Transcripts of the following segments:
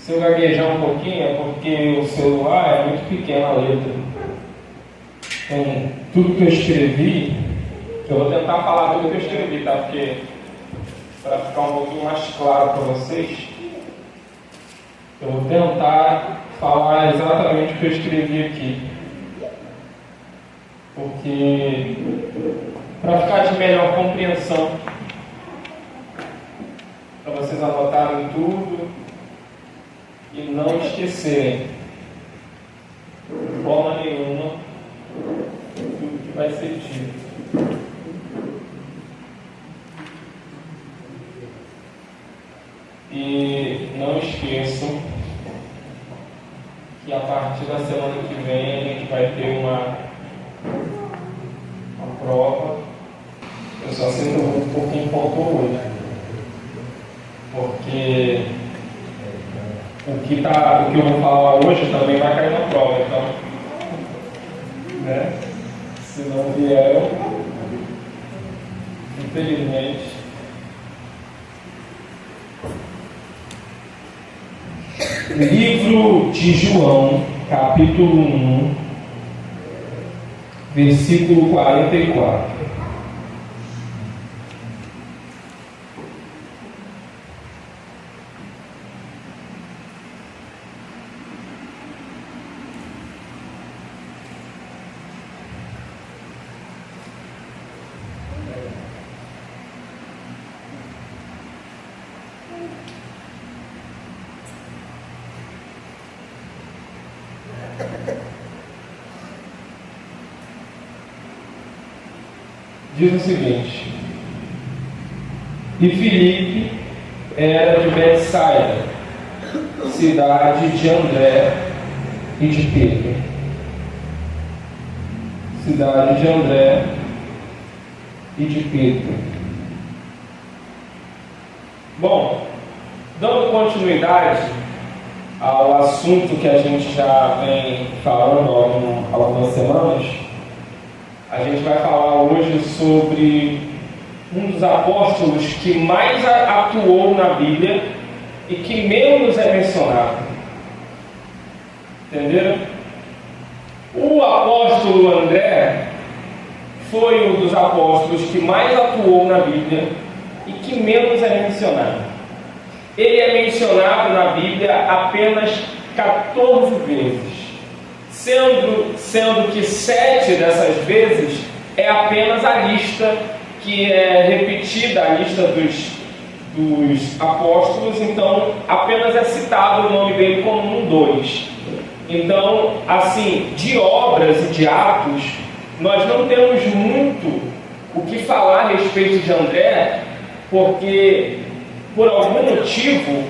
Se eu gaguejar um pouquinho é porque o celular é muito pequena a letra. Então, tudo que eu escrevi, eu vou tentar falar tudo que eu escrevi, tá? Porque, para ficar um pouquinho mais claro para vocês, eu vou tentar falar exatamente o que eu escrevi aqui. Porque, para ficar de melhor compreensão, para vocês anotarem tudo e não esquecerem de forma nenhuma tudo que vai ser dito. E não esqueçam que a partir da semana que vem a gente vai ter uma prova. Eu só sinto muito um pouquinho faltou hoje, porque o que eu vou falar hoje também vai cair na prova, então, né? Se não vier, infelizmente. Livro de João, capítulo 1, versículo 44. Diz o seguinte: e Filipe era de Betsaida, cidade de André e de Pedro. Cidade de André e de Pedro. Bom, dando continuidade ao assunto que a gente já vem falando há algumas semanas, a gente vai falar hoje sobre um dos apóstolos que mais atuou na Bíblia e que menos é mencionado. Entenderam? O apóstolo André foi um dos apóstolos que mais atuou na Bíblia e que menos é mencionado. Ele é mencionado na Bíblia apenas 14 vezes. Sendo que 7 dessas vezes é apenas a lista que é repetida, a lista dos apóstolos, então apenas é citado o nome dele como um 2. Então, assim, de obras e de atos, nós não temos muito o que falar a respeito de André, porque, por algum motivo,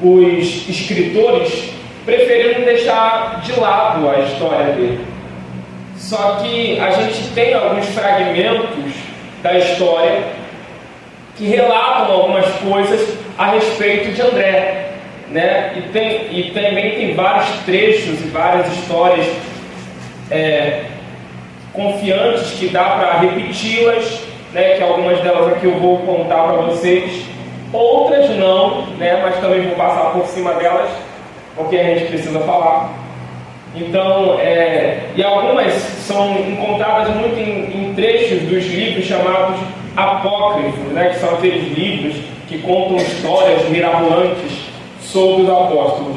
os escritores preferiram deixar de lado a história dele. Só que a gente tem alguns fragmentos da história que relatam algumas coisas a respeito de André, né? E também tem vários trechos e várias histórias confiantes que dá para repeti-las, né? Que algumas delas aqui eu vou contar para vocês, outras não, né? Mas também vou passar por cima delas, porque a gente precisa falar. Então, e algumas são encontradas muito em trechos dos livros chamados apócrifos, né, que são aqueles livros que contam histórias mirabolantes sobre os apóstolos,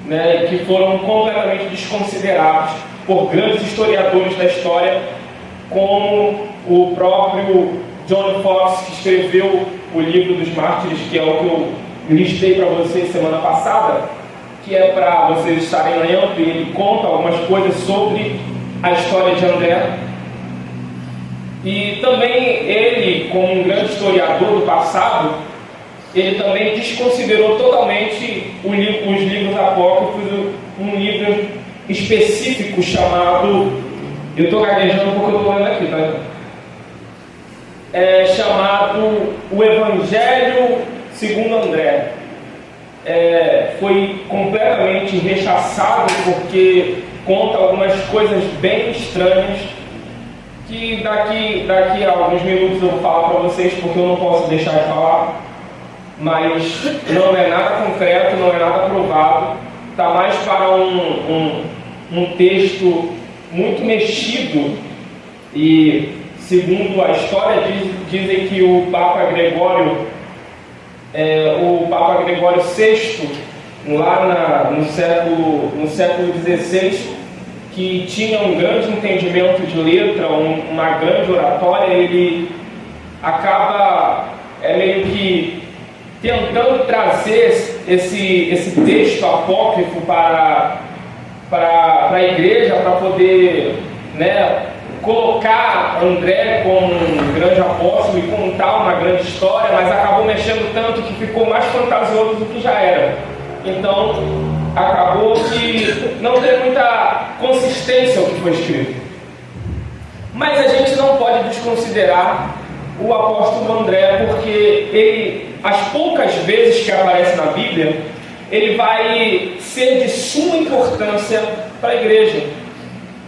né, que foram completamente desconsiderados por grandes historiadores da história, como o próprio John Fox, que escreveu o livro dos Mártires, que é o que eu listei para vocês semana passada, que é para vocês estarem lendo, e ele conta algumas coisas sobre a história de André. E também ele, como um grande historiador do passado, ele também desconsiderou totalmente os livros apócrifos, um livro específico chamado, eu estou gaguejando porque eu estou lendo aqui, tá? Chamado O Evangelho segundo André. Foi completamente rechaçado porque conta algumas coisas bem estranhas que daqui a alguns minutos eu vou falar para vocês, porque eu não posso deixar de falar, mas não é nada concreto, não é nada provado, está mais para um texto muito mexido, e segundo a história dizem que o Papa Gregório VI, lá no século XVI, que tinha um grande entendimento de letra, uma grande oratória, ele acaba meio que tentando trazer esse texto apócrifo para a igreja, para poder, né, colocar André como um grande apóstolo e contar uma grande história, mas acabou mexendo tanto que ficou mais fantasioso do que já era. Então, acabou que não tem muita consistência o que foi escrito. Mas a gente não pode desconsiderar o apóstolo André, porque ele, as poucas vezes que aparece na Bíblia, ele vai ser de suma importância para a igreja.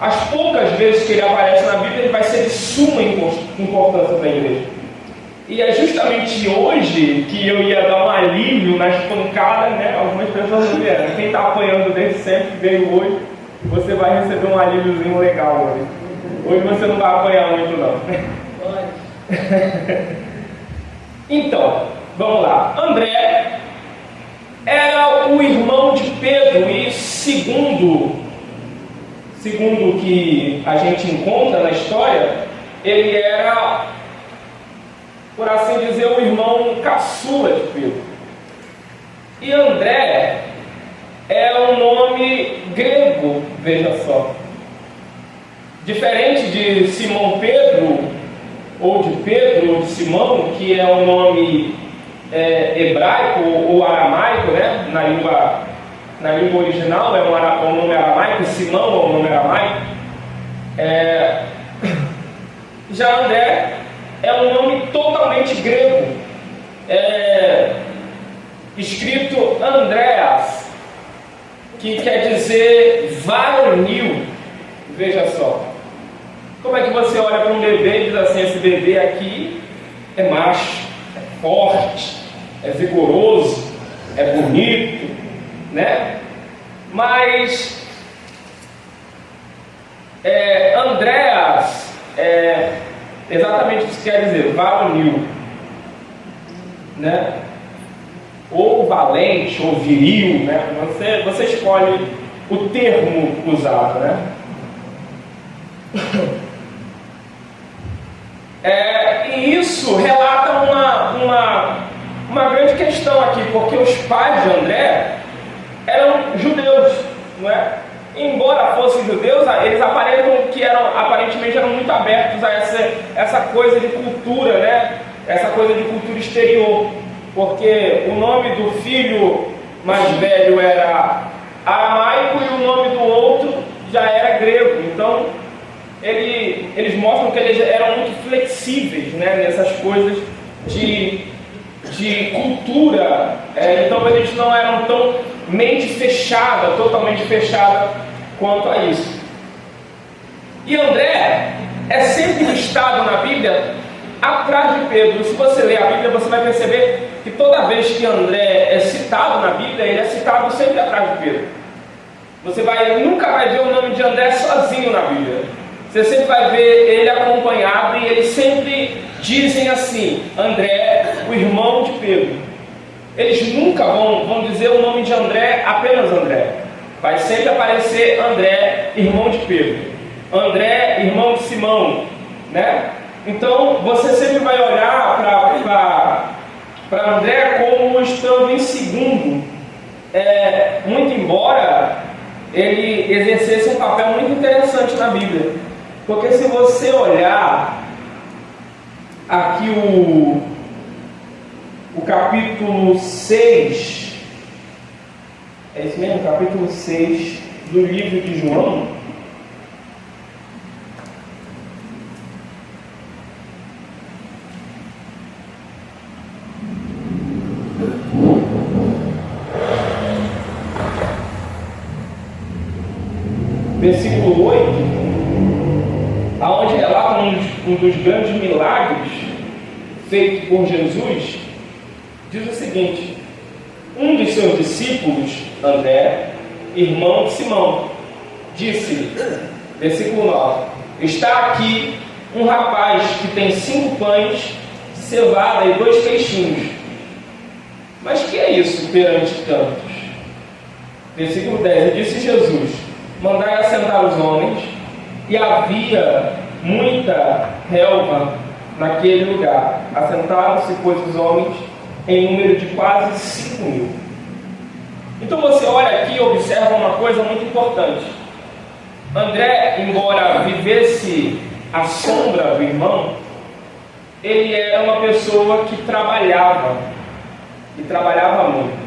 As poucas vezes que ele aparece na Bíblia, ele vai ser de suma importância para a igreja. E é justamente hoje que eu ia dar um alívio nas pancadas, né? Algumas pessoas não vieram. Quem está apanhando desde sempre veio hoje, você vai receber um alíviozinho legal hoje. Hoje você não vai apanhar muito, não. Então, vamos lá. André era o irmão de Pedro e segundo o que a gente encontra na história, ele era, por assim dizer, o irmão caçula de Pedro. E André é um nome grego, veja só. Diferente de Simão Pedro, ou de Pedro, ou de Simão, que é um nome hebraico ou aramaico, né? Na língua original é um nome aramaico, Simão é um nome aramaico. Já André é um nome totalmente grego, escrito Andreas, que quer dizer varonil. Veja só, como é que você olha para um bebê e diz assim: esse bebê aqui é macho, é forte, é vigoroso, é bonito, né? Mas Andreas exatamente isso que quer dizer, varonil, né? Ou valente, ou viril, né? Você escolhe o termo usado, né? E isso relata uma grande questão aqui, porque os pais de André eram judeus, não é? Embora fossem judeus, eles aparentemente eram muito abertos a essa coisa de cultura, né? Essa coisa de cultura exterior, porque o nome do filho mais velho era aramaico e o nome do outro já era grego. Então eles mostram que eles eram muito flexíveis, né, nessas coisas de cultura. Então eles não eram tão totalmente fechada quanto a isso. E André é sempre listado na Bíblia atrás de Pedro. Se você ler a Bíblia, você vai perceber que toda vez que André é citado na Bíblia, ele é citado sempre atrás de Pedro. Você nunca vai ver o nome de André sozinho na Bíblia. Você sempre vai ver ele acompanhado, e eles sempre dizem assim: André, o irmão de Pedro. Eles nunca vão dizer o nome de André, apenas André. Vai sempre aparecer André, irmão de Pedro. André, irmão de Simão, né? Então você sempre vai olhar para André como estando em segundo. Muito embora ele exercesse um papel muito interessante na Bíblia. Porque se você olhar aqui o capítulo 6, é isso mesmo? Capítulo 6 do livro de João. Versículo 8, aonde relata um dos grandes milagres feito por Jesus, diz o seguinte: um dos seus discípulos, André, irmão de Simão, disse-lhe, versículo 9: está aqui um rapaz que tem 5 pães de cevada e 2 peixinhos. Mas que é isso perante tantos? Versículo 10: e disse Jesus: mandai assentar os homens. E havia muita relva naquele lugar. Assentaram-se, pois, os homens em número de quase 5.000. Então você olha aqui e observa uma coisa muito importante. André, embora vivesse à sombra do irmão, ele era uma pessoa que trabalhava, e trabalhava muito.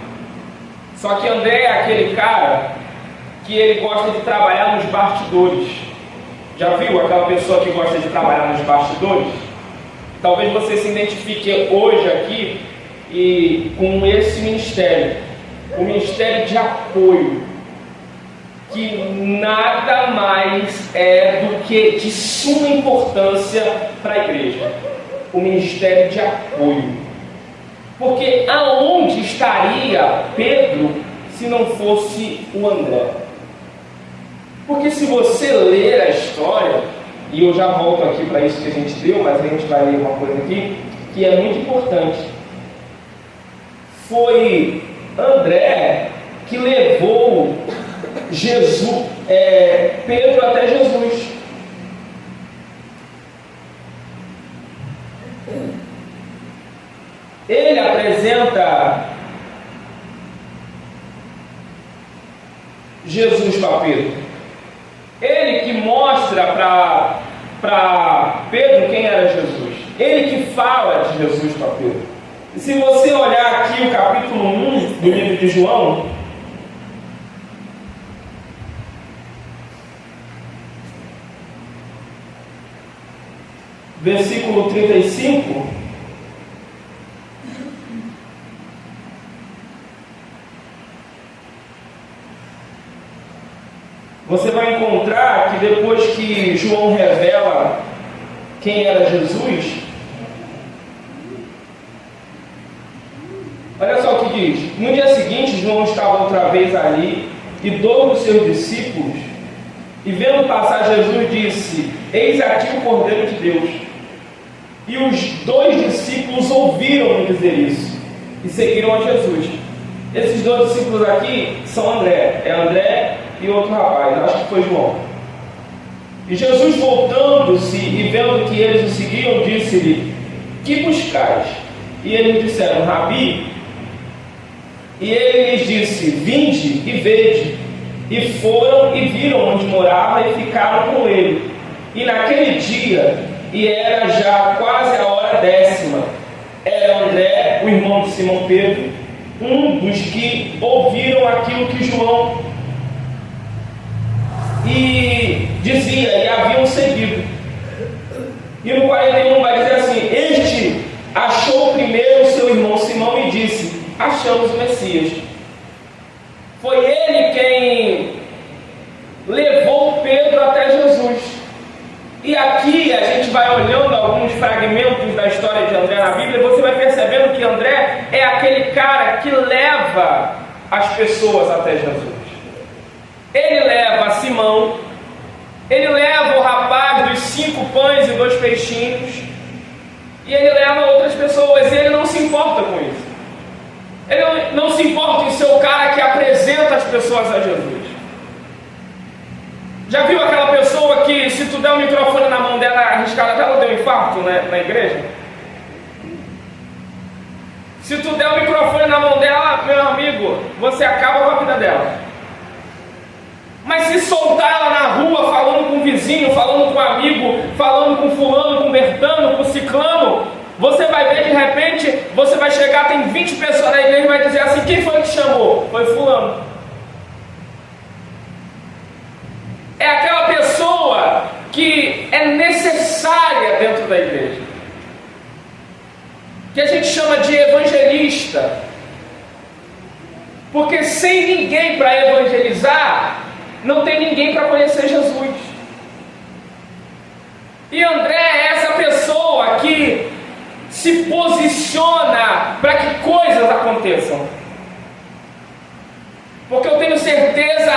Só que André é aquele cara que ele gosta de trabalhar nos bastidores. Já viu aquela pessoa que gosta de trabalhar nos bastidores? Talvez você se identifique hoje aqui e com esse ministério, o ministério de apoio, que nada mais é do que de suma importância para a igreja. O ministério de apoio. Porque aonde estaria Pedro se não fosse o André? Porque se você ler a história, e eu já volto aqui para isso que a gente deu, mas a gente vai ler uma coisa aqui que é muito importante. Foi André que levou Pedro até Jesus. Ele apresenta Jesus para Pedro. Ele que mostra para Pedro quem era Jesus. Ele que fala de Jesus para Pedro. E se você olhar aqui o capítulo 1 do livro de João, versículo 35, você vai encontrar que depois que João revela quem era Jesus, olha só o que diz: no dia seguinte João estava outra vez ali, e 2 dos seus discípulos, e vendo passar Jesus, disse: eis aqui o Cordeiro de Deus. E os 2 discípulos ouviram dizer isso e seguiram a Jesus. Esses 2 discípulos aqui são André, André e outro rapaz, acho que foi João. E Jesus, voltando-se e vendo que eles o seguiam, disse-lhe: que buscais? E eles disseram: Rabi. E ele lhes disse: vinde e vede. E foram e viram onde morava e ficaram com ele. E naquele dia, e era já quase a hora 10ª, era André, o irmão de Simão Pedro, um dos que ouviram aquilo que João e dizia, e haviam seguido. E no 41 vai dizer assim: este achou primeiro o seu irmão Simão e disse: achamos o Messias. Foi ele quem levou Pedro até Jesus. E aqui a gente vai olhando alguns fragmentos da história de André na Bíblia, e você vai percebendo que André é aquele cara que leva as pessoas até Jesus. Ele leva Simão, ele leva o rapaz dos 5 pães e 2 peixinhos, e ele leva outras pessoas, e ele não se importa com isso. Ele não se importa em ser o cara que apresenta as pessoas a Jesus. Já viu aquela pessoa que, se tu der um microfone na mão dela, arriscada, ela deu um infarto, né, na igreja? Se tu der o microfone na mão dela, meu amigo, você acaba com a vida dela. Mas se soltar ela na rua, falando com o vizinho, falando com o amigo, falando com fulano, com Bertano, com ciclano, você vai ver, de repente, você vai chegar, tem 20 pessoas na igreja e vai dizer assim: quem foi que chamou? Foi fulano. É aquela pessoa que é necessária dentro da igreja, que a gente chama de evangelista, porque sem ninguém para evangelizar, não tem ninguém para conhecer Jesus. E André é essa pessoa que se posiciona para que coisas aconteçam. Porque eu tenho certeza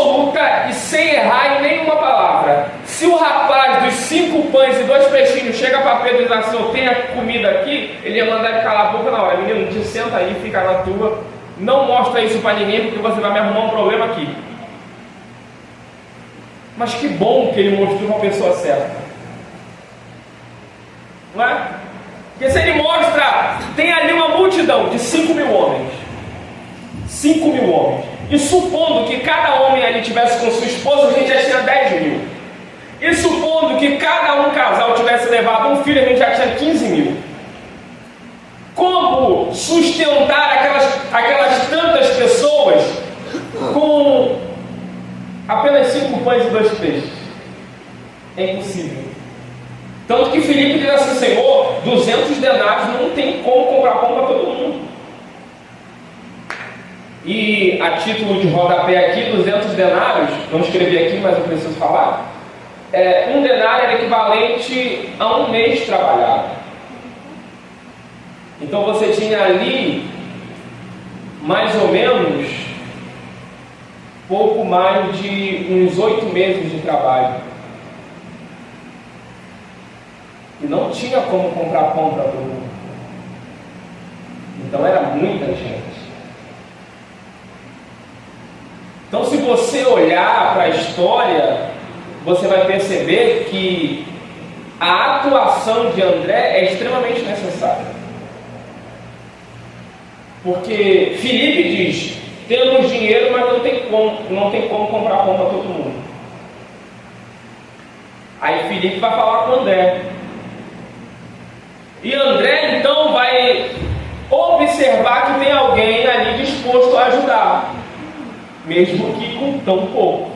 absoluta e sem errar em nenhuma palavra. Se o rapaz dos 5 pães e 2 peixinhos chega para Pedro e diz assim: eu tenho a comida aqui, ele ia mandar ele calar a boca na hora. Menino, te senta aí, fica na tua, não mostra isso para ninguém, porque você vai me arrumar um problema aqui. Mas que bom que ele mostrou uma pessoa certa, não é? Porque se ele mostra, tem ali uma multidão de 5.000 homens, 5.000 homens, e supondo que cada homem ali tivesse com sua esposa, a gente já tinha 10.000. E supondo que cada casal tivesse levado um filho, a gente já tinha 15.000. Como sustentar aquelas tantas pessoas com apenas 5 pães e 2 peixes? É impossível. Tanto que Filipe diz assim: Senhor, 200 denários não tem como comprar pão para todo mundo. E a título de rodapé aqui, 200 denários, não escrevi aqui, mas eu preciso falar. Um denário era equivalente a um mês trabalhado. Então você tinha ali mais ou menos pouco mais de uns 8 meses de trabalho. E não tinha como comprar pão para todo mundo. Então era muita gente. Então, se você olhar para a história, você vai perceber que a atuação de André é extremamente necessária. Porque Filipe diz: temos dinheiro, mas não tem como comprar pão para todo mundo. Aí Filipe vai falar com André. E André então vai observar que tem alguém ali disposto a ajudar, mesmo que com tão pouco.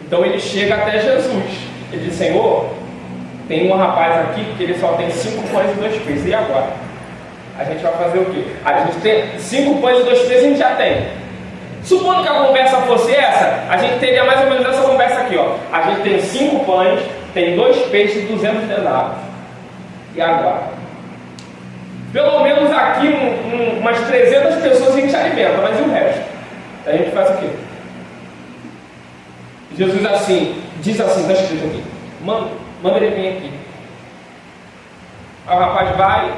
Então ele chega até Jesus. Ele diz: Senhor, tem um rapaz aqui que ele só tem 5 pães e 2 peixes. E agora? A gente vai fazer o quê? A gente tem 5 pães e 2 peixes, a gente já tem. Supondo que a conversa fosse essa, a gente teria mais ou menos essa conversa aqui, ó. A gente tem 5 pães, tem 2 peixes e 200 denários. E agora? Pelo menos aqui umas 300 pessoas a gente alimenta, mas e o resto? A gente faz o quê? Jesus diz assim, está escrito aqui: manda ele vir aqui. Aí o rapaz vai,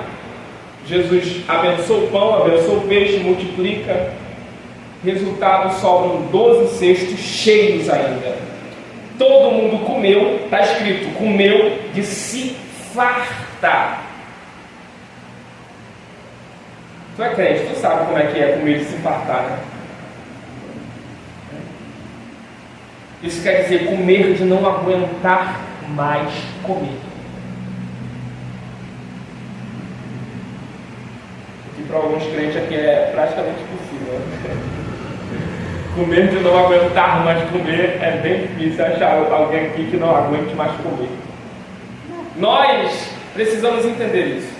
Jesus abençoa o pão, abençoa o peixe, multiplica. Resultado, sobram 12 cestos cheios ainda. Todo mundo comeu, está escrito, comeu de se fartar. Tu é crente, tu sabe como é que é comer de se fartar, né? Isso quer dizer comer de não aguentar mais comer. O que para alguns crentes aqui é praticamente impossível, né? Comer de não aguentar mais comer é bem difícil achar alguém aqui que não aguente mais comer. Nós precisamos entender isso.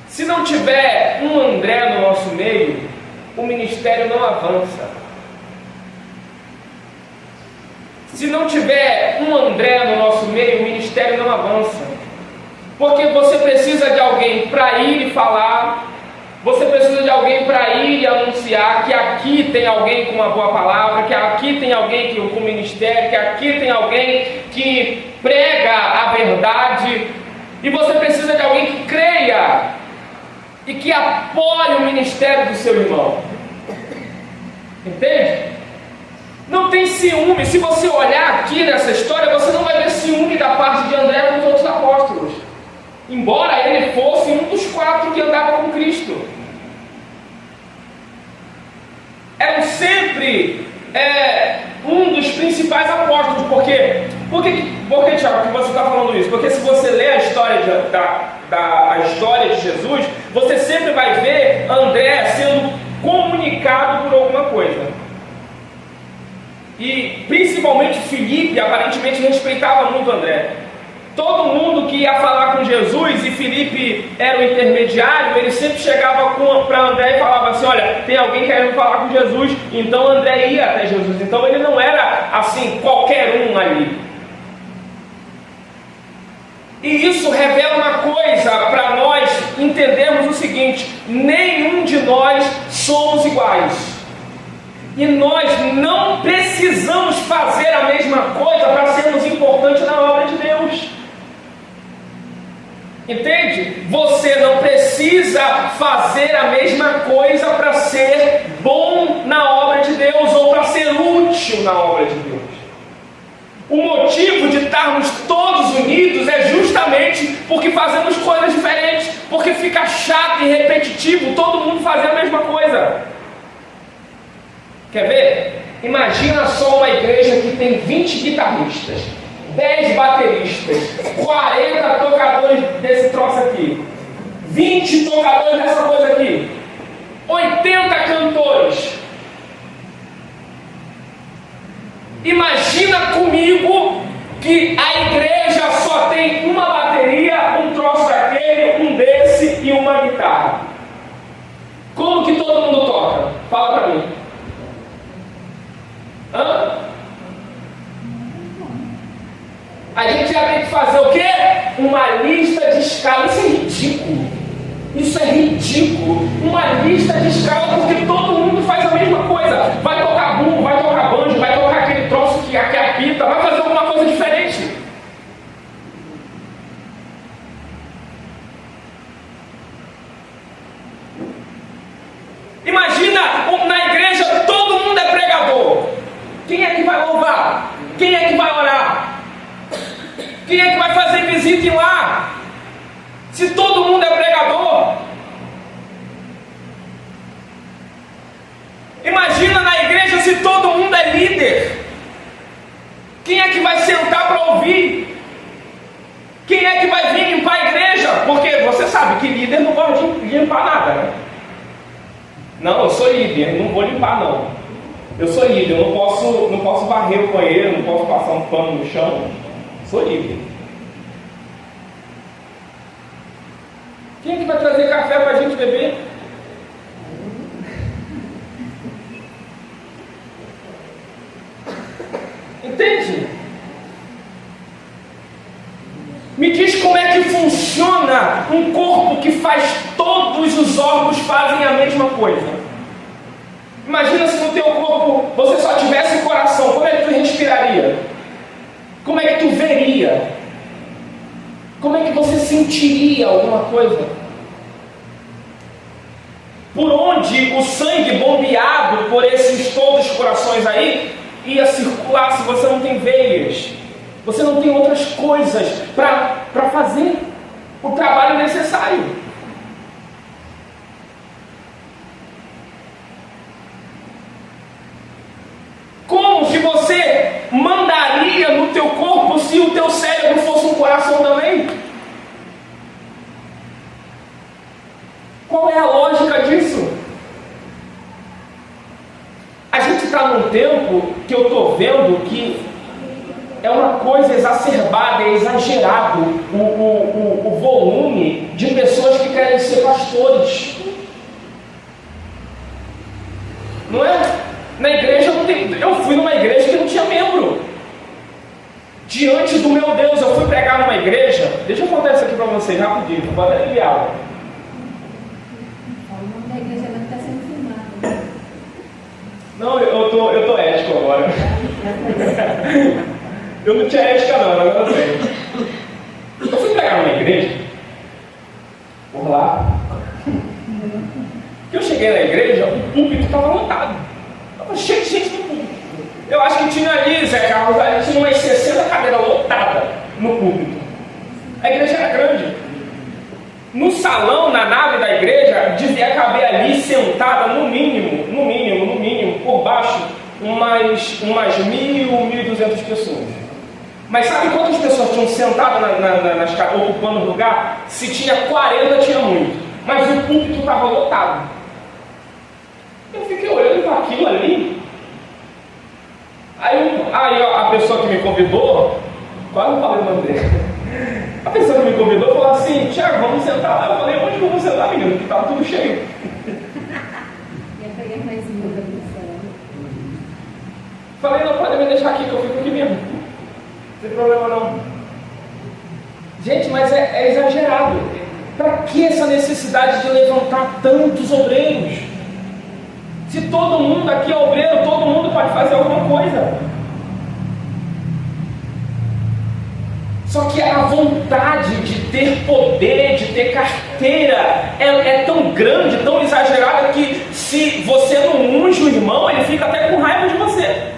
Se não tiver um André no nosso meio, o ministério não avança. Se não tiver um André no nosso meio, o ministério não avança. Porque você precisa de alguém para ir e falar, você precisa de alguém para ir e anunciar que aqui tem alguém com uma boa palavra, que aqui tem alguém com ministério, que aqui tem alguém que prega a verdade. E você precisa de alguém que creia e que apoie o ministério do seu irmão. Entende? Não tem ciúme. Se você olhar aqui nessa história, você não vai ver ciúme da parte de André com os outros apóstolos, embora ele fosse um dos 4 que andava com Cristo. Eram sempre um dos principais apóstolos. Por quê? Por que, Tiago, que você está falando isso? Porque se você ler a história a história de Jesus, você sempre vai ver André sendo comunicado por alguma coisa. E principalmente Filipe aparentemente respeitava muito André. Todo mundo que ia falar com Jesus, e Filipe era o intermediário, ele sempre chegava para André e falava assim: olha, tem alguém querendo falar com Jesus. Então André ia até Jesus. Então ele não era assim qualquer um ali. E isso revela uma coisa para nós entendermos o seguinte: nenhum de nós somos iguais. E nós não precisamos fazer a mesma coisa para sermos importantes na obra de Deus. Entende? Você não precisa fazer a mesma coisa para ser bom na obra de Deus ou para ser útil na obra de Deus. O motivo de estarmos todos unidos é justamente porque fazemos coisas diferentes, porque fica chato e repetitivo todo mundo fazer a mesma coisa. Quer ver? Imagina só uma igreja que tem 20 guitarristas, 10 bateristas, 40 tocadores desse troço aqui, 20 tocadores dessa coisa aqui, 80 cantores. Imagina comigo que a igreja só tem uma bateria, um troço daquele, um desse e uma guitarra. Como que todo mundo toca? Fala pra mim. A gente já tem que fazer o quê? Uma lista de escala. Isso é ridículo. Isso é ridículo. Uma lista de escala porque todo mundo faz a mesma coisa. Vai tocar bumbo, vai tocar banjo, vai tocar aquele troço que apita, vai fazer alguma coisa diferente. Imagina na igreja todo mundo é pregador. Quem é que vai louvar? Quem é que vai orar? Quem é que vai fazer visita lá? Se todo mundo é pregador. Imagina na igreja se todo mundo é líder. Quem é que vai sentar para ouvir? Quem é que vai vir limpar a igreja? Porque você sabe que líder não gosta de limpar nada, né? Não, eu sou líder, não vou limpar não. Eu sou líder, eu não posso varrer o banheiro, não posso passar um pano no chão. Sou líder. Quem é que vai trazer café para a gente beber? Entende? Me diz como é que funciona um corpo que faz todos os órgãos fazem a mesma coisa. Imagina se no teu corpo você só tivesse coração, como é que tu respiraria? Como é que tu veria? Como é que você sentiria alguma coisa? Por onde o sangue bombeado por esses todos os corações aí ia circular se você não tem veias? Você não tem outras coisas para fazer o trabalho necessário. Como que você mandaria no teu corpo se o teu cérebro fosse um coração também? Qual é a lógica disso? A gente está num tempo que eu estou vendo que é uma coisa exacerbada, é exagerado o volume de pessoas que querem ser pastores. Não é? Na igreja eu fui numa igreja que não tinha membro. Diante do meu Deus, eu fui pregar numa igreja. Deixa eu contar isso aqui para vocês rapidinho, vou até aliviar. O nome da igreja agora está sendo filmado. Não, eu tô ético agora. Eu não tinha ética não, agora eu tenho. Eu fui pregar numa igreja. Por lá. Eu cheguei na igreja, o púlpito estava lotado. Estava cheio de gente no púlpito. Eu acho que tinha ali, Zé Carlos, ali tinha umas 60 cadeiras lotadas no púlpito. A igreja era grande. No salão, na nave da igreja, devia caber ali sentada no mínimo, por baixo, umas 1.200 pessoas. Mas sabe quantas pessoas tinham sentado ocupando o lugar? Se tinha 40, tinha muito. Mas o púlpito estava lotado. Eu fiquei olhando para aquilo ali. Aí a pessoa que me convidou, quase não falei o nome dele. A pessoa que me convidou falou assim: Tiago, vamos sentar lá. Eu falei: onde que eu vou sentar, menino? Porque estava tudo cheio. Ia pegar mais uma da pessoa. Falei: não, pode me deixar aqui que eu fico aqui mesmo. Não tem problema não. Gente, mas é exagerado. Para que essa necessidade de levantar tantos obreiros? Se todo mundo aqui é obreiro, todo mundo pode fazer alguma coisa. Só que a vontade de ter poder, de ter carteira, é tão grande, tão exagerada, que se você não unge o irmão, ele fica até com raiva de você.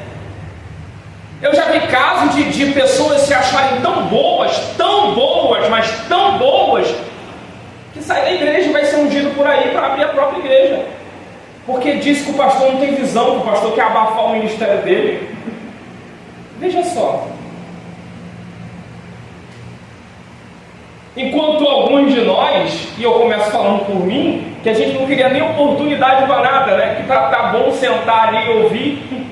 Eu já vi casos de pessoas se acharem tão boas, mas tão boas, que sai da igreja e vai ser ungido por aí para abrir a própria igreja. Porque diz que o pastor não tem visão, que o pastor quer abafar o ministério dele. Veja só. Enquanto alguns de nós, e eu começo falando por mim, que a gente não queria nem oportunidade para nada, né? Que tá bom sentar ali e ouvir.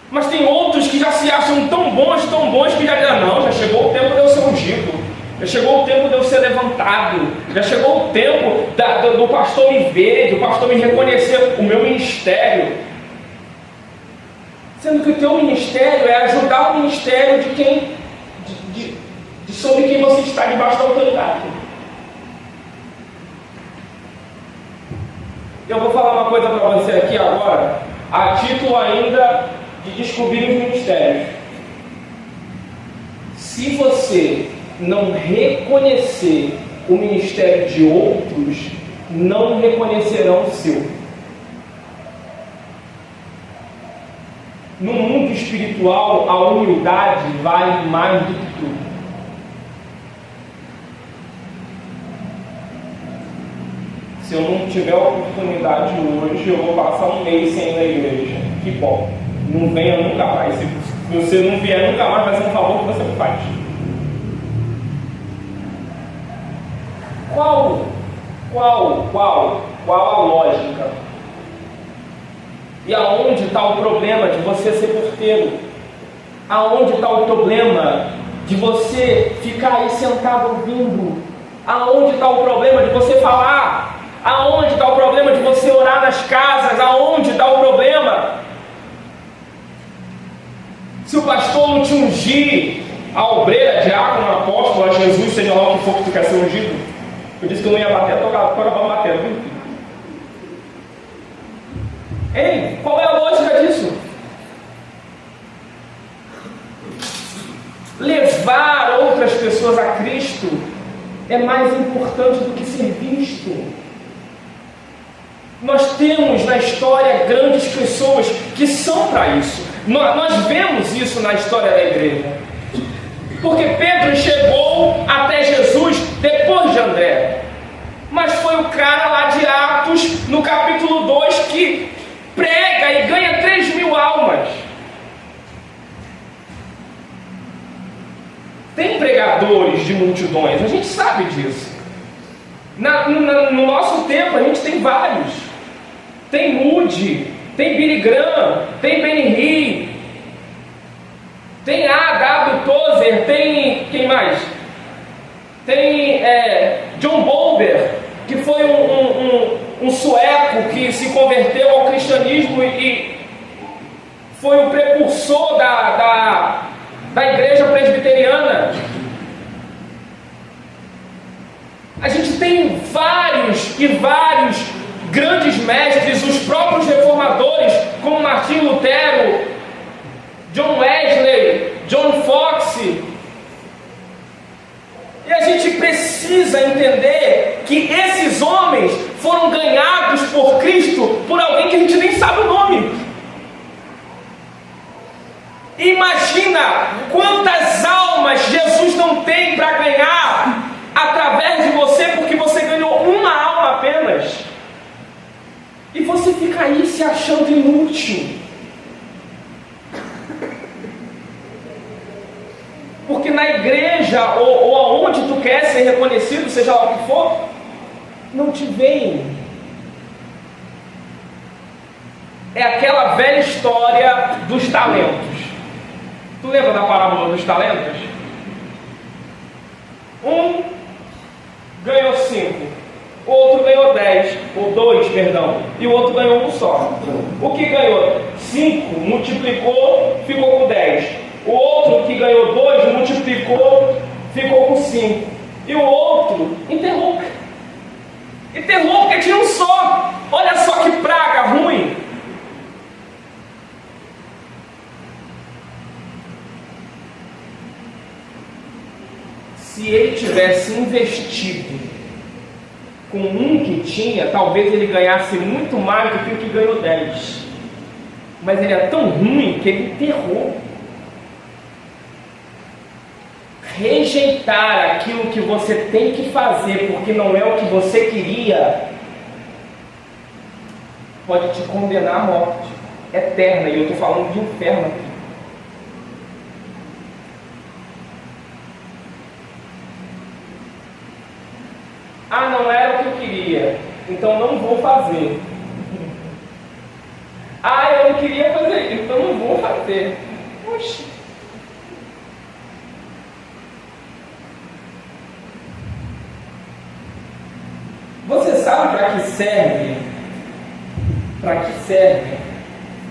Mas tem outros que já se acham tão bons que já dizem, não, já chegou o tempo de eu ser ungido, já chegou o tempo de eu ser levantado, já chegou o tempo do pastor me ver, do pastor me reconhecer o meu ministério. Sendo que o teu ministério é ajudar o ministério de quem... sobre quem você está debaixo da autoridade. Eu vou falar uma coisa para você aqui agora, a título ainda de descobrir os ministérios. Se você não reconhecer o ministério de outros, não reconhecerão o seu. No mundo espiritual, a humildade vale mais do que tudo. Se eu não tiver oportunidade hoje, eu vou passar um mês sem ir na igreja. Que bom. Não venha nunca mais. Se você não vier nunca mais, vai ser um favor que você me faz. Qual a lógica? E aonde está o problema de você ser porteiro? Aonde está o problema de você ficar aí sentado ouvindo? Aonde está o problema de você falar? Aonde está o problema de você orar nas casas? Aonde está o problema? Se o pastor não te ungir, a obreira, diácono, a apóstolo, a Jesus, seja lá o que for que tu quer ser ungido. Eu disse que eu não ia bater, eu estou acabando batendo, viu? Ei, qual é a lógica disso? Levar outras pessoas a Cristo é mais importante do que ser visto. Nós temos na história grandes pessoas que são para isso. Nós vemos isso na história da igreja. Porque Pedro chegou até Jesus depois de André. Mas foi o cara lá de Atos, no capítulo 2, que prega e ganha 3.000 almas. Tem pregadores de multidões, a gente sabe disso. No nosso tempo a gente tem vários. Tem Moody, tem Billy Graham, tem Benny Hinn, tem A.W. Tozer, tem quem mais? Tem John Bowler, que foi um sueco que se converteu ao cristianismo e foi o precursor da igreja presbiteriana. A gente tem vários grandes mestres, os próprios reformadores, como Martim Lutero, John Wesley, John Fox. E a gente precisa entender que esses homens foram ganhados por Cristo por alguém que a gente nem sabe o nome. Imagina quantas almas Jesus não tem para ganhar através de você, porque você ganhou uma alma apenas. E você fica aí se achando inútil. Porque na igreja, ou aonde tu quer ser reconhecido, seja lá o que for, não te veem. É aquela velha história dos talentos. Tu lembra da parábola dos talentos? Um ganhou 5, o outro ganhou 10, ou 2, perdão, e o outro ganhou um só. O que ganhou 5 multiplicou, ficou com 10. O outro que ganhou 2 multiplicou, ficou com 5. E o outro enterrou. Enterrou porque tinha um só. tivesse investido com um que tinha, talvez ele ganhasse muito mais do que o que ganhou 10. Mas ele é tão ruim que ele enterrou. Rejeitar aquilo que você tem que fazer porque não é o que você queria, pode te condenar à morte eterna. E eu estou falando de inferno aqui. Ah, não era o que eu queria, então não vou fazer. Ah, eu não queria fazer, então não vou fazer. Poxa. Você sabe para que serve? Para que serve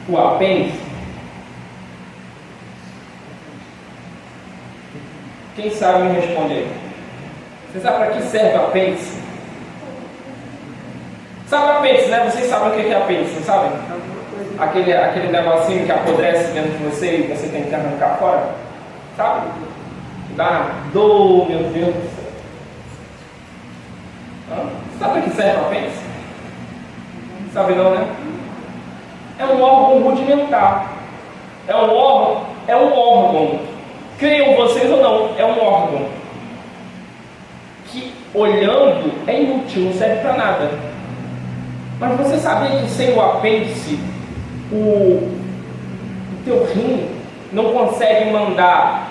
o apêndice? Quem sabe me responder? Você sabe para que serve o apêndice? Sabe o apêndice, né? Vocês sabem o que é apêndice, não sabem? Aquele negocinho que apodrece dentro de você e você tem que arrancar fora. Sabe? Dá dor, meu Deus do céu. Sabe para que serve o apêndice? Sabe não, né? É um órgão rudimentar. É um órgão. Creiam vocês ou não, é um órgão que, olhando, é inútil, não serve para nada. Mas você sabia que sem o apêndice, o teu rim não consegue mandar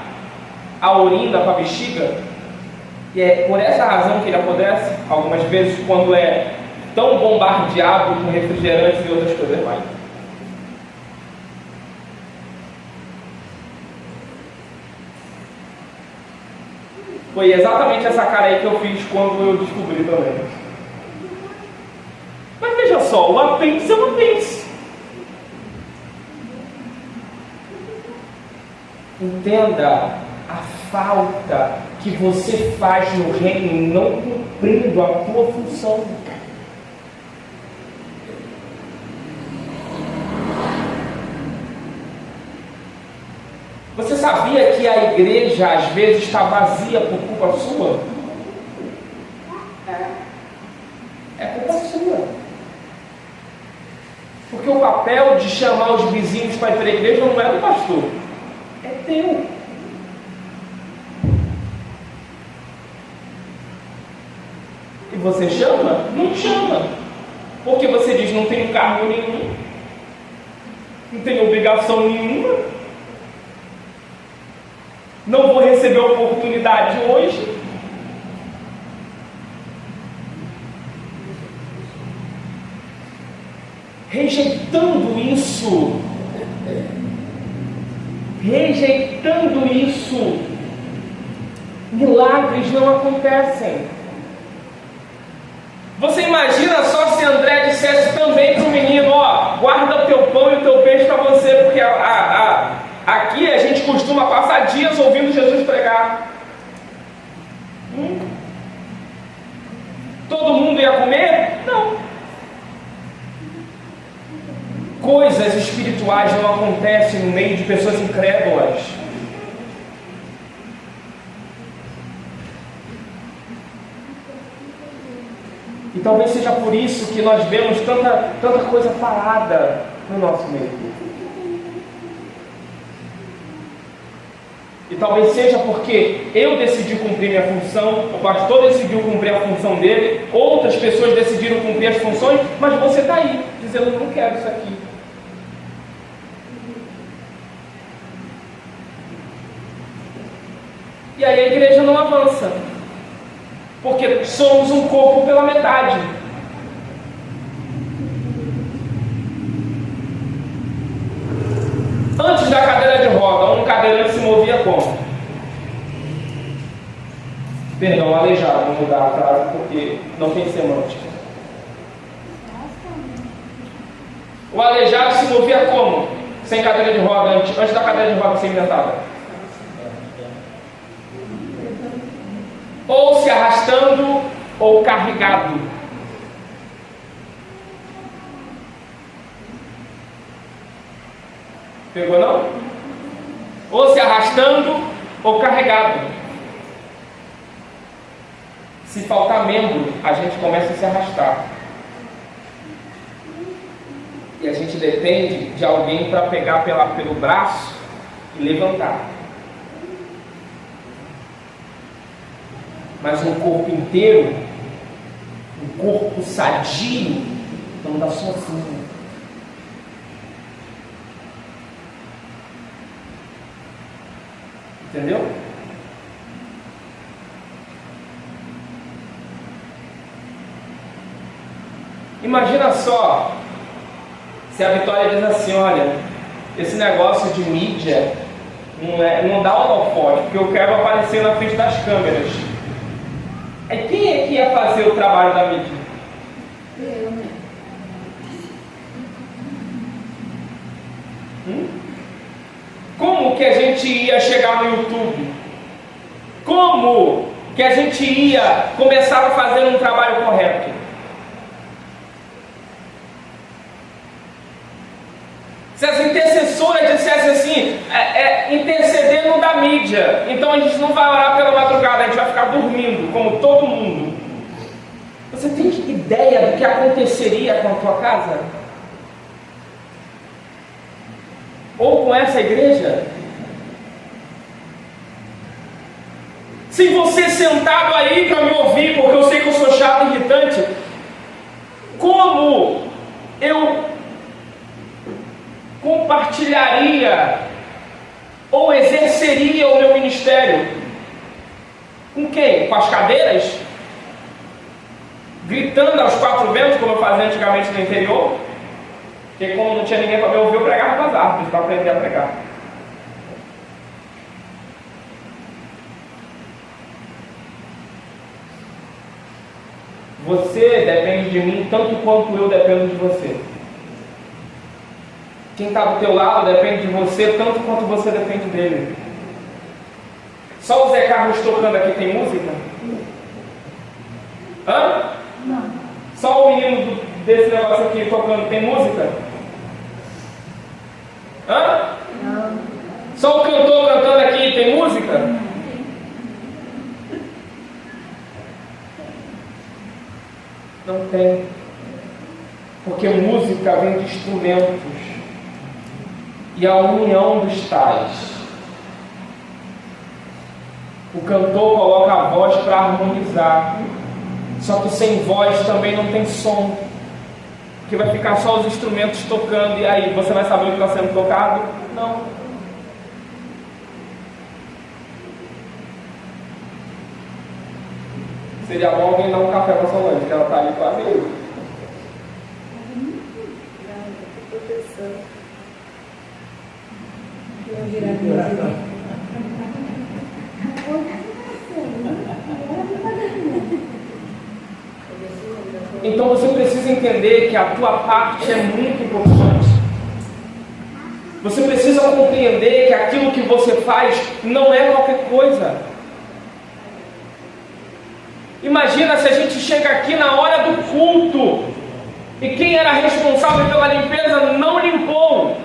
a urina para a bexiga? E é por essa razão que ele apodrece, algumas vezes, quando é tão bombardeado com refrigerantes e outras coisas mais. Foi exatamente essa cara aí que eu fiz quando eu descobri também. Mas veja só, o apêndice é um apêndice. Entenda a falta que você faz no reino não cumprindo a tua função. Você sabia que a igreja às vezes está vazia por culpa sua? É culpa sua. Porque o papel de chamar os vizinhos para ir para a igreja não é do pastor, é teu. E você chama? Não chama. Porque você diz, não tenho cargo nenhum, não tenho obrigação nenhuma, não vou receber oportunidade hoje. Rejeitando isso, milagres não acontecem. Você imagina só se André dissesse também para o menino, ó, guarda o teu pão e o teu peixe para você, porque aqui a gente costuma passar dias ouvindo Jesus pregar. Todo mundo ia comer? Não. Coisas espirituais não acontecem no meio de pessoas incrédulas. E talvez seja por isso que nós vemos tanta coisa parada no nosso meio. E talvez seja porque eu decidi cumprir minha função, o pastor decidiu cumprir a função dele, outras pessoas decidiram cumprir as funções, mas você está aí, dizendo, não quero isso aqui. E aí a igreja não avança, porque somos um corpo pela metade. Antes da cadeira de roda, um cadeirante se movia como? Perdão, aleijado, vou mudar a frase porque não tem semântica. O aleijado se movia como? Sem cadeira de roda, antes da cadeira de roda ser inventada. Ou se arrastando, ou carregado. Pegou não? Ou se arrastando, ou carregado. Se faltar membro, a gente começa a se arrastar. E a gente depende de alguém para pegar pelo braço e levantar. Mas um corpo inteiro, um corpo sadio, não dá sozinho. Entendeu? Imagina só se a Vitória diz assim: olha, esse negócio de mídia não dá holofote, porque eu quero aparecer na frente das câmeras. Aí quem é que ia fazer o trabalho da mídia? Eu, né? Como que a gente ia chegar no YouTube? Como que a gente ia começar a fazer um trabalho correto? Se as intercessoras dissessem assim, interceder não dá mídia, então a gente não vai orar pela madrugada, a gente vai ficar dormindo, como todo mundo. Você tem ideia do que aconteceria com a tua casa? Ou com essa igreja? Se você sentado aí para me ouvir, porque eu sei que eu sou chato e irritante, como eu compartilharia ou exerceria o meu ministério? Com quem? Com as cadeiras? Gritando aos quatro ventos, como eu fazia antigamente no interior? Porque como não tinha ninguém para me ouvir, eu pregava para as árvores para aprender a pregar. Você depende de mim tanto quanto eu dependo de você. Quem está do teu lado depende de você tanto quanto você depende dele. Só o Zé Carlos tocando aqui tem música? Hã? Não. Só o menino desse negócio aqui tocando tem música? Hã? Não. Só o cantor cantando aqui tem música? Não tem. Porque música vem de instrumentos. E a união dos tais. O cantor coloca a voz para harmonizar. Só que sem voz também não tem som. Porque vai ficar só os instrumentos tocando. E aí, você vai saber o que está sendo tocado? Não. Seria bom alguém dar um café para a Solange, que ela está ali quase aí. Então você precisa entender que a tua parte é muito importante. Você precisa compreender que aquilo que você faz não é qualquer coisa. Imagina se a gente chega aqui na hora do culto e quem era responsável pela limpeza não limpou.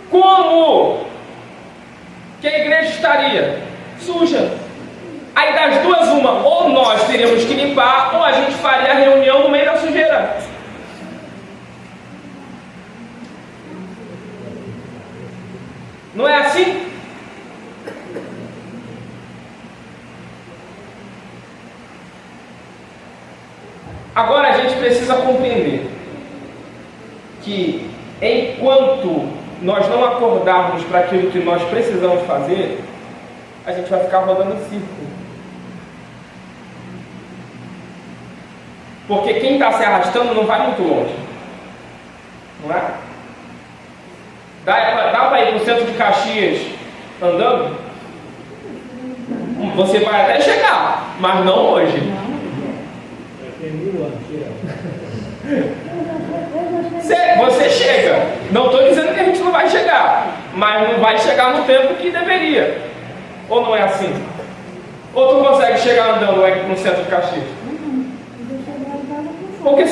Como que a igreja estaria? Suja. Aí das duas uma, ou nós teríamos que limpar, ou a gente faria a reunião no meio da sujeira. Não é assim? Agora a gente precisa compreender que enquanto nós não acordarmos para aquilo que nós precisamos fazer, a gente vai ficar rodando em círculo. Porque quem está se arrastando não vai muito longe. Não é? Dá para ir para o centro de Caxias andando? Você vai até chegar, mas não hoje. Você chega. Não estou dizendo que a gente não vai chegar, mas não vai chegar no tempo que deveria. Ou não é assim? Ou tu consegue chegar andando no centro de Caxias? Porque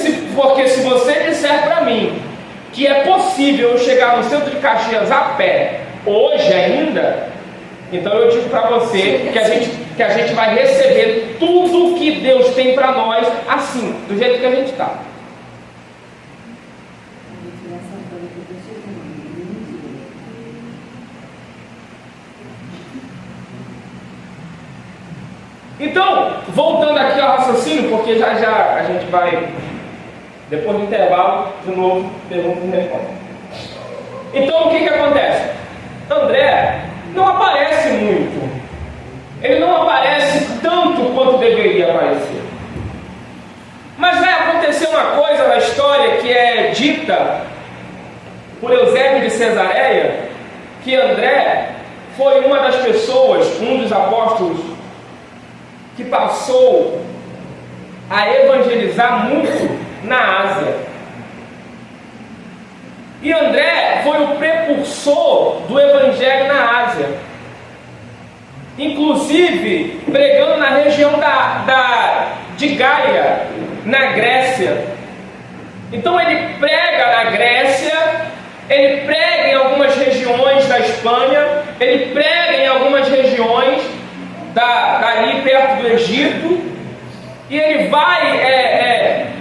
se você disser para mim que é possível eu chegar no centro de Caxias a pé hoje ainda, Então eu digo para você que a gente vai receber tudo que Deus tem para nós, assim, do jeito que a gente está. Então, voltando aqui ao raciocínio, porque já a gente vai, depois do intervalo, de novo, pergunta e resposta. Então, o que acontece? André não aparece muito. Ele não aparece tanto quanto deveria aparecer. Mas vai acontecer uma coisa na história que é dita por Eusébio de Cesareia, que André foi uma das pessoas, um dos apóstolos, que passou a evangelizar muito na Ásia. E André foi o precursor do evangelho na Ásia, inclusive pregando na região de Gaia, na Grécia. Então ele prega na Grécia, ele prega em algumas regiões da Espanha, ele prega em algumas regiões dali perto do Egito, e ele vai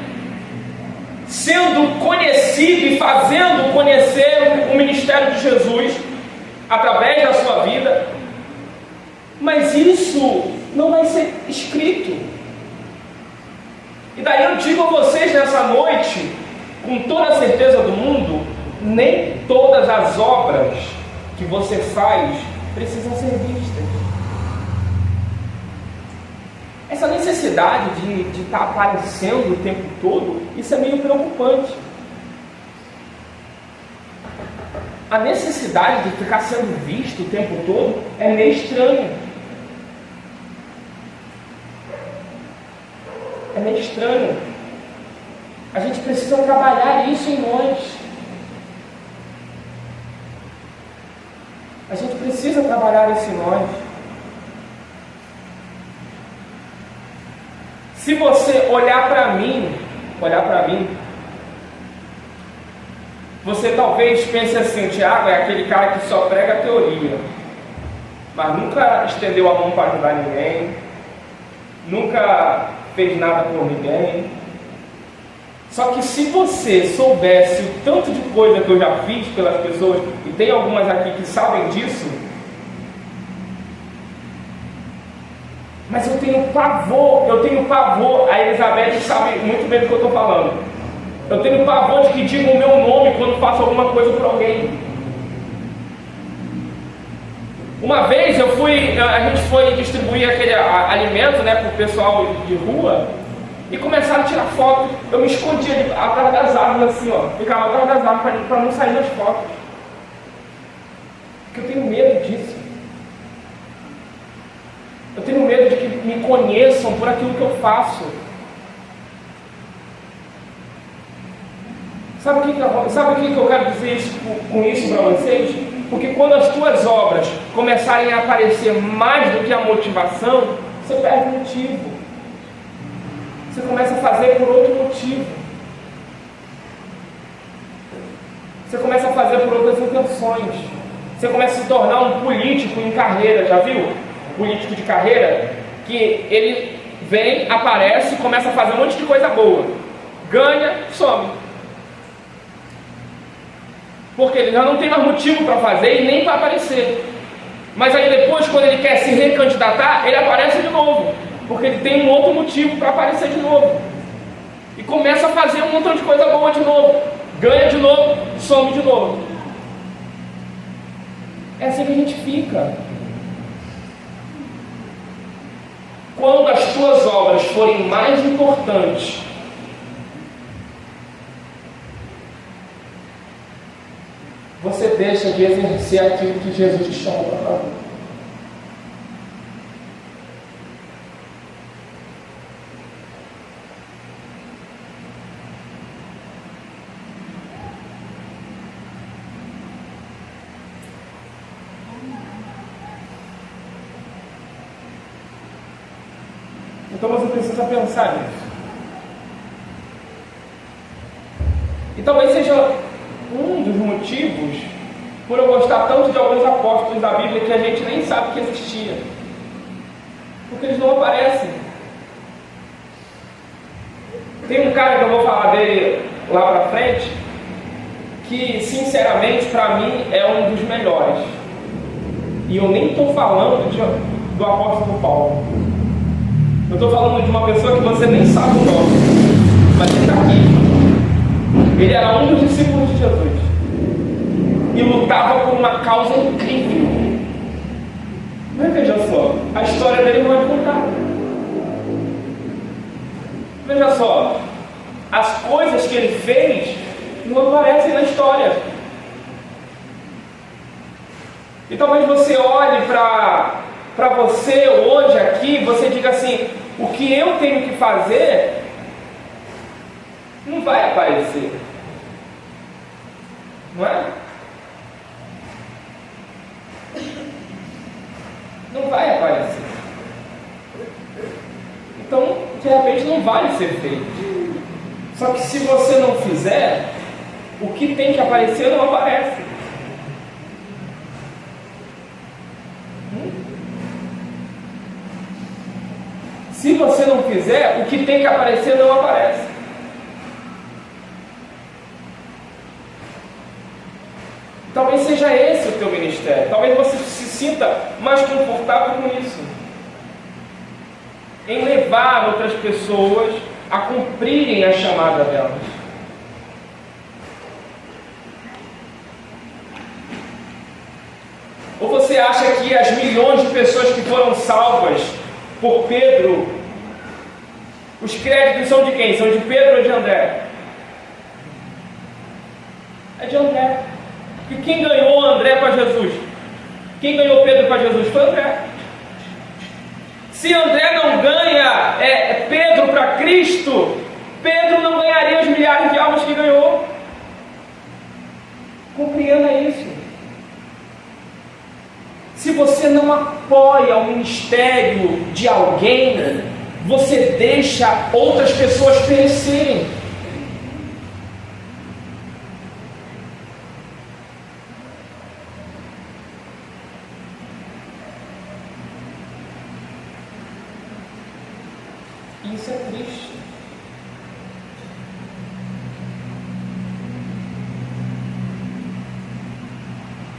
sendo conhecido e fazendo conhecer o ministério de Jesus através da sua vida. Mas isso não vai ser escrito. E daí eu digo a vocês nessa noite, com toda a certeza do mundo, nem todas as obras que você faz precisam ser vistas. Essa necessidade de estar aparecendo o tempo todo, isso é meio preocupante. A necessidade de ficar sendo visto o tempo todo é meio estranha. É meio estranho. A gente precisa trabalhar isso em nós. A gente precisa trabalhar isso em nós. Se você olhar para mim, você talvez pense assim: Tiago é aquele cara que só prega teoria, mas nunca estendeu a mão para ajudar ninguém, nunca fez nada por ninguém. Só que se você soubesse o tanto de coisa que eu já fiz pelas pessoas, e tem algumas aqui que sabem disso, mas eu tenho pavor, a Elizabeth sabe muito bem do que eu estou falando. Eu tenho pavor de que digam o meu nome quando faço alguma coisa para alguém. Uma vez a gente foi distribuir aquele alimento, né, para o pessoal de rua, e começaram a tirar foto. Eu me escondia atrás das árvores, assim, ó, ficava atrás das árvores para não sair nas fotos, porque eu tenho medo disso. Eu tenho medo de que me conheçam por aquilo que eu faço. Sabe o que eu quero dizer com isso para vocês? Porque quando as tuas obras começarem a aparecer mais do que a motivação, você perde o motivo. Você começa a fazer por outro motivo. Você começa a fazer por outras intenções. Você começa a se tornar um político em carreira, já viu? Político de carreira, que ele vem, aparece, começa a fazer um monte de coisa boa, ganha, some, porque ele já não tem mais motivo para fazer e nem para aparecer. Mas aí depois, quando ele quer se recandidatar, ele aparece de novo, porque ele tem um outro motivo para aparecer de novo, e começa a fazer um montão de coisa boa de novo, ganha de novo, some de novo. É assim que a gente fica. Quando as tuas obras forem mais importantes você deixa de exercer aquilo que Jesus te chamou para fazer. Então você precisa pensar nisso. E talvez seja um dos motivos por eu gostar tanto de alguns apóstolos da Bíblia que a gente nem sabe que existia. Porque eles não aparecem. Tem um cara que eu vou falar dele lá pra frente, que sinceramente para mim é um dos melhores. E eu nem estou falando do apóstolo Paulo. Eu estou falando de uma pessoa que você nem sabe o nome, mas ele está aqui. Ele era um dos discípulos de Jesus e lutava por uma causa incrível. Mas veja só, a história dele não é contada. Veja só, as coisas que ele fez não aparecem na história. E talvez você olhe para você hoje aqui, você diga assim: o que eu tenho que fazer não vai aparecer, não é? Não vai aparecer. Então, de repente, não vai ser feito. Só que se você não fizer, o que tem que aparecer não aparece. Se você não fizer, o que tem que aparecer não aparece. Talvez seja esse o teu ministério. Talvez você se sinta mais confortável com isso. Em levar outras pessoas a cumprirem a chamada delas. Ou você acha que as milhões de pessoas que foram salvas por Pedro, os créditos são de quem? São de Pedro ou de André? É de André. E quem ganhou André para Jesus? Quem ganhou Pedro para Jesus foi André. Se André não ganha Pedro para Cristo, Pedro não ganharia os milhares de almas que ganhou. Compreenda isso. Se você não apoia o ministério de alguém, você deixa outras pessoas perecerem. Isso é triste.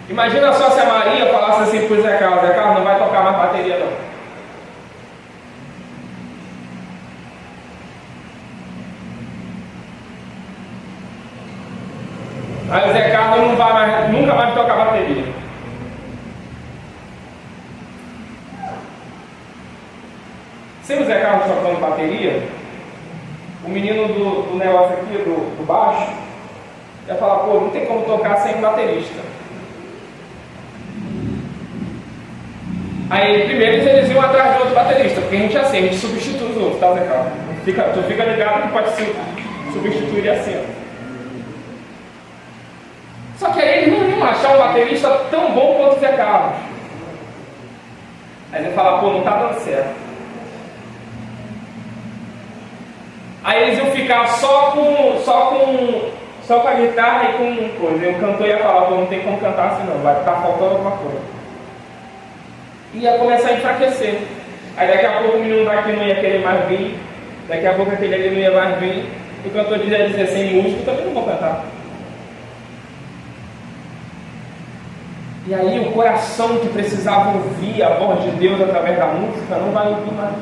Imagina só se a Maria falasse assim para o Zé Carlos: Zé Carlos, não vai tocar mais bateria não. Aí o Zé Carlos não vai mais, nunca mais tocar bateria. Sem o Zé Carlos tocando bateria, o menino do negócio aqui, do baixo, ia falar: pô, não tem como tocar sem baterista. Aí primeiro eles iam atrás de outro baterista, porque a gente é assim, a gente substitui os outros, tá, Zé Carlos? Tu fica ligado que pode se substituir assim. Só que aí eles não iam achar um baterista tão bom quanto o Zé Carlos. Aí ele fala: pô, não tá dando certo. Aí eles iam ficar só com a guitarra e com coisa. E o cantor ia falar: pô, não tem como cantar assim não, vai estar faltando alguma coisa. Ia começar a enfraquecer. Aí daqui a pouco o menino daqui não ia querer mais vir, daqui a pouco aquele ali não ia mais vir, e o cantor ia dizer: sem músico também não vou cantar. E aí o coração que precisava ouvir a voz de Deus através da música não vai ouvir mais.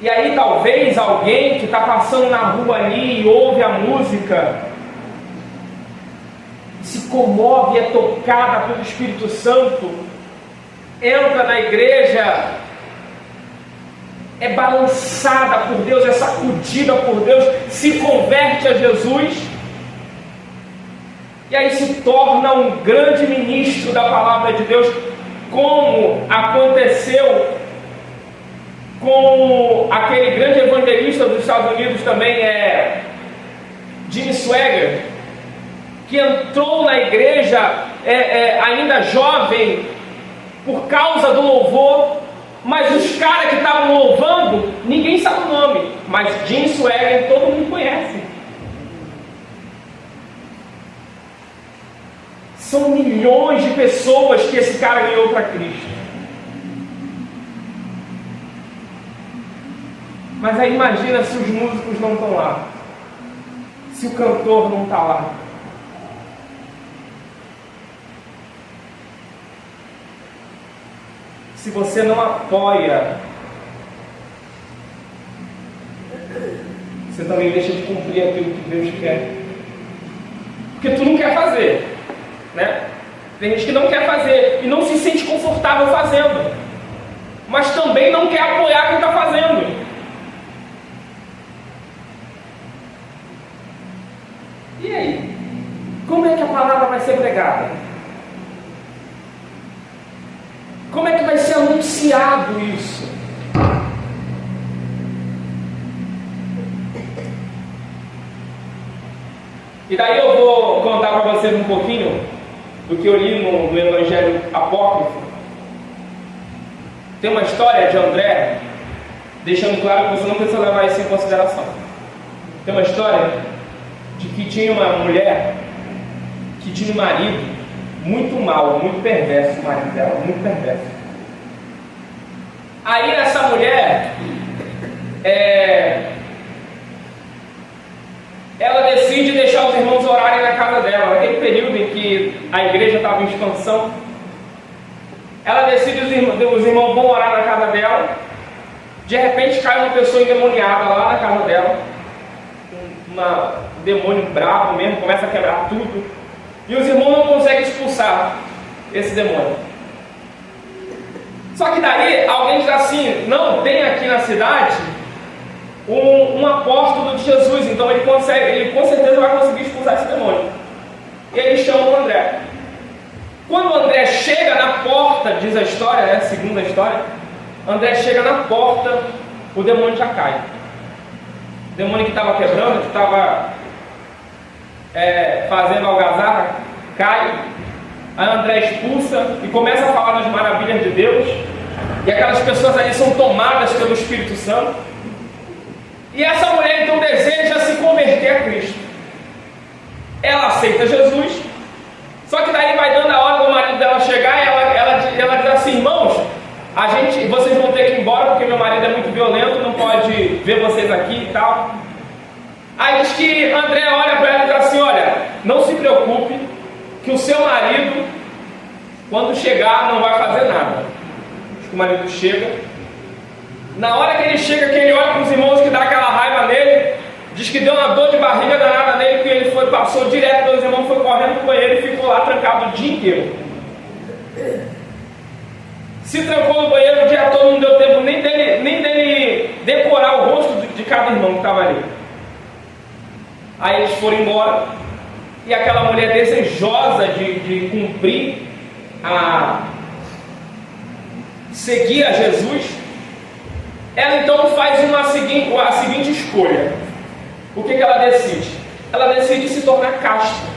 E aí talvez alguém que está passando na rua ali e ouve a música, se comove, é tocada pelo Espírito Santo, entra na igreja, é balançada por Deus, é sacudida por Deus, se converte a Jesus, e aí se torna um grande ministro da palavra de Deus, como aconteceu com aquele grande evangelista dos Estados Unidos também, Jimmy Swaggart, que entrou na igreja ainda jovem por causa do louvor, mas os caras que estavam louvando, ninguém sabe o nome, mas Jim Swaggart todo mundo conhece. São milhões de pessoas que esse cara ganhou para Cristo. Mas aí imagina se os músicos não estão lá, se o cantor não está lá. Se você não apoia, você também deixa de cumprir aquilo que Deus quer. Porque tu não quer fazer, né? Tem gente que não quer fazer e não se sente confortável fazendo, mas também não quer apoiar quem está fazendo. E aí? Como é que a palavra vai ser pregada? Como é que vai ser anunciado isso? E daí eu vou contar para vocês um pouquinho do que eu li no Evangelho Apócrifo. Tem uma história de André, deixando claro que você não precisa levar isso em consideração. Tem uma história de que tinha uma mulher que tinha um marido muito mau, muito perverso, o marido dela, muito perverso. Aí essa mulher, ela decide deixar os irmãos orarem na casa dela. Naquele período em que a igreja estava em expansão, ela decide os irmãos vão orar na casa dela. De repente cai uma pessoa endemoniada lá na casa dela, um demônio bravo mesmo, começa a quebrar tudo, e os irmãos não conseguem expulsar esse demônio. Só que daí alguém diz assim: não, tem aqui na cidade um apóstolo de Jesus, então ele com certeza vai conseguir expulsar esse demônio. E eles chamam o André. Quando o André chega na porta, diz a história, né, segundo a história, André chega na porta, o demônio já cai. O demônio que estava quebrando, que estava fazendo algazarra, cai. Aí André expulsa e começa a falar das maravilhas de Deus. E aquelas pessoas ali são tomadas pelo Espírito Santo. E essa mulher então deseja se converter a Cristo. Ela aceita Jesus. Só que daí vai dando a hora do marido dela chegar e ela diz assim: irmãos, vocês vão ter que ir embora porque meu marido é muito violento, não pode ver vocês aqui e tal. Aí diz que André olha para ela e diz assim: olha, não se preocupe, que o seu marido, quando chegar, não vai fazer nada. Diz que o marido chega. Na hora que ele chega, que ele olha para os irmãos, que dá aquela raiva nele, diz que deu uma dor de barriga danada nele, que ele passou direto pelos irmãos, foi correndo para o banheiro e ficou lá trancado o dia inteiro. Se trancou no banheiro o dia todo, não deu tempo nem dele decorar o rosto de cada irmão que estava ali. Aí eles foram embora, e aquela mulher desejosa de cumprir, seguir a Jesus, ela então faz a seguinte escolha. O que ela decide? Ela decide se tornar casta,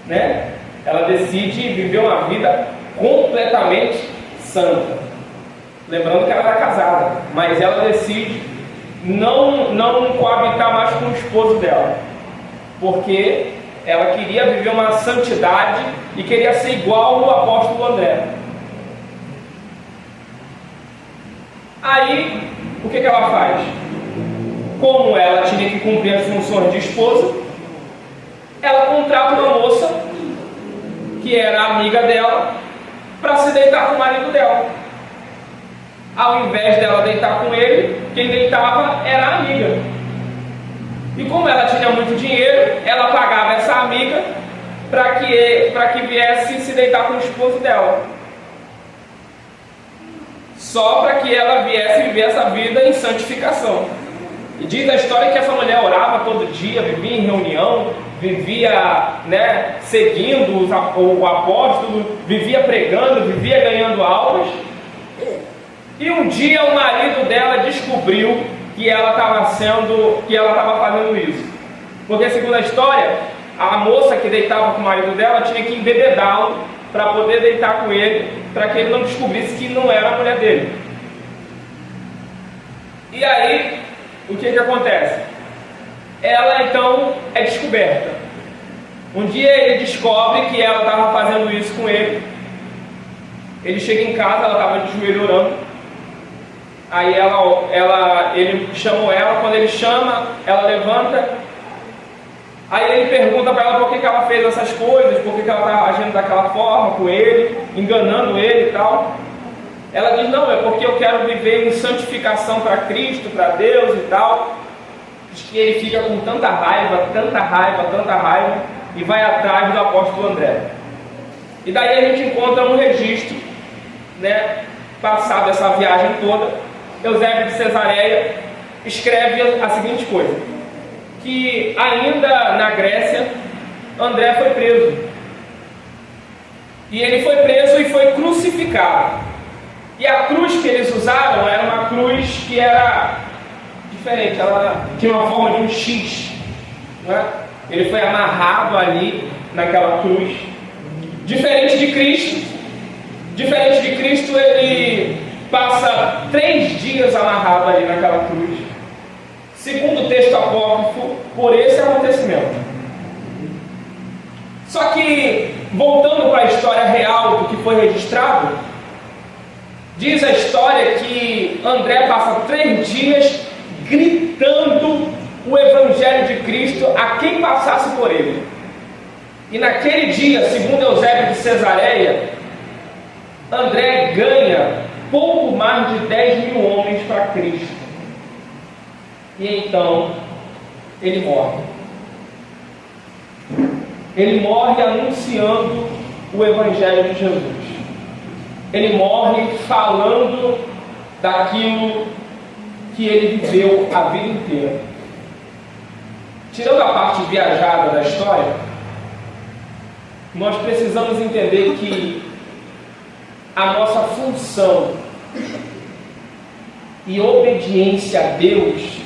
né? Ela decide viver uma vida completamente santa. Lembrando que ela era casada, mas ela decide não coabitar mais com o esposo dela, porque ela queria viver uma santidade e queria ser igual ao apóstolo André. Aí, o que ela faz? Como ela tinha que cumprir as funções de esposa, ela contrata uma moça que era amiga dela para se deitar com o marido dela. Ao invés dela deitar com ele, quem deitava era a amiga. E como ela tinha muito dinheiro, ela pagava essa amiga para que viesse se deitar com o esposo dela. Só para que ela viesse viver essa vida em santificação. E diz a história que essa mulher orava todo dia, vivia em reunião, vivia, seguindo o apóstolo, vivia pregando, vivia ganhando aulas. E um dia o marido dela descobriu que ela estava fazendo isso. Porque, segundo a história, a moça que deitava com o marido dela tinha que embebedá-lo para poder deitar com ele, para que ele não descobrisse que não era a mulher dele. E aí, o que acontece? Ela então é descoberta. Um dia ele descobre que ela estava fazendo isso com ele. Ele chega em casa, ela estava de joelho orando. Aí ele chamou ela, quando ele chama, ela levanta. Aí ele pergunta para ela por que ela fez essas coisas, por que ela estava agindo daquela forma com ele, enganando ele e tal. Ela diz, não, é porque eu quero viver em santificação para Cristo, para Deus e tal. Diz que ele fica com tanta raiva, e vai atrás do apóstolo André. E daí a gente encontra um registro, né, passado essa viagem toda. Eusébio de Cesareia escreve a seguinte coisa, que ainda na Grécia, André foi preso. E ele foi preso e foi crucificado. E a cruz que eles usaram era uma cruz que era diferente, ela tinha uma forma de um X, né? Ele foi amarrado ali naquela cruz. Diferente de Cristo, ele passa 3 dias amarrado ali naquela cruz. Segundo o texto apócrifo, por esse acontecimento. Só que, voltando para a história real do que foi registrado, diz a história que André passa 3 dias gritando o Evangelho de Cristo a quem passasse por ele. E naquele dia, segundo Eusébio de Cesareia, André ganha pouco mais de 10 mil homens para Cristo. E então, ele morre. Ele morre anunciando o Evangelho de Jesus. Ele morre falando daquilo que ele viveu a vida inteira. Tirando a parte viajada da história, nós precisamos entender que a nossa função e obediência a Deus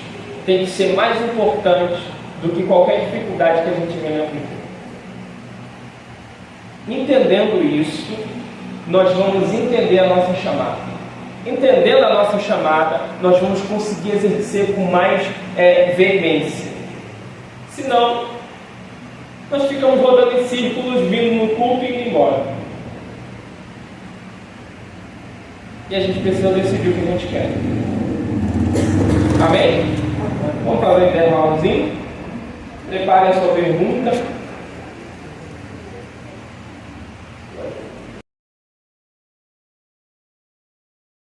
tem que ser mais importante do que qualquer dificuldade que a gente venha viver. Entendendo isso, nós vamos entender a nossa chamada. Entendendo a nossa chamada, nós vamos conseguir exercer com mais veemência. Senão, nós ficamos rodando em círculos, vindo no culto e indo embora. E a gente precisa decidir o que a gente quer. Amém? Vamos fazer um intervalozinho. Prepare a sua pergunta.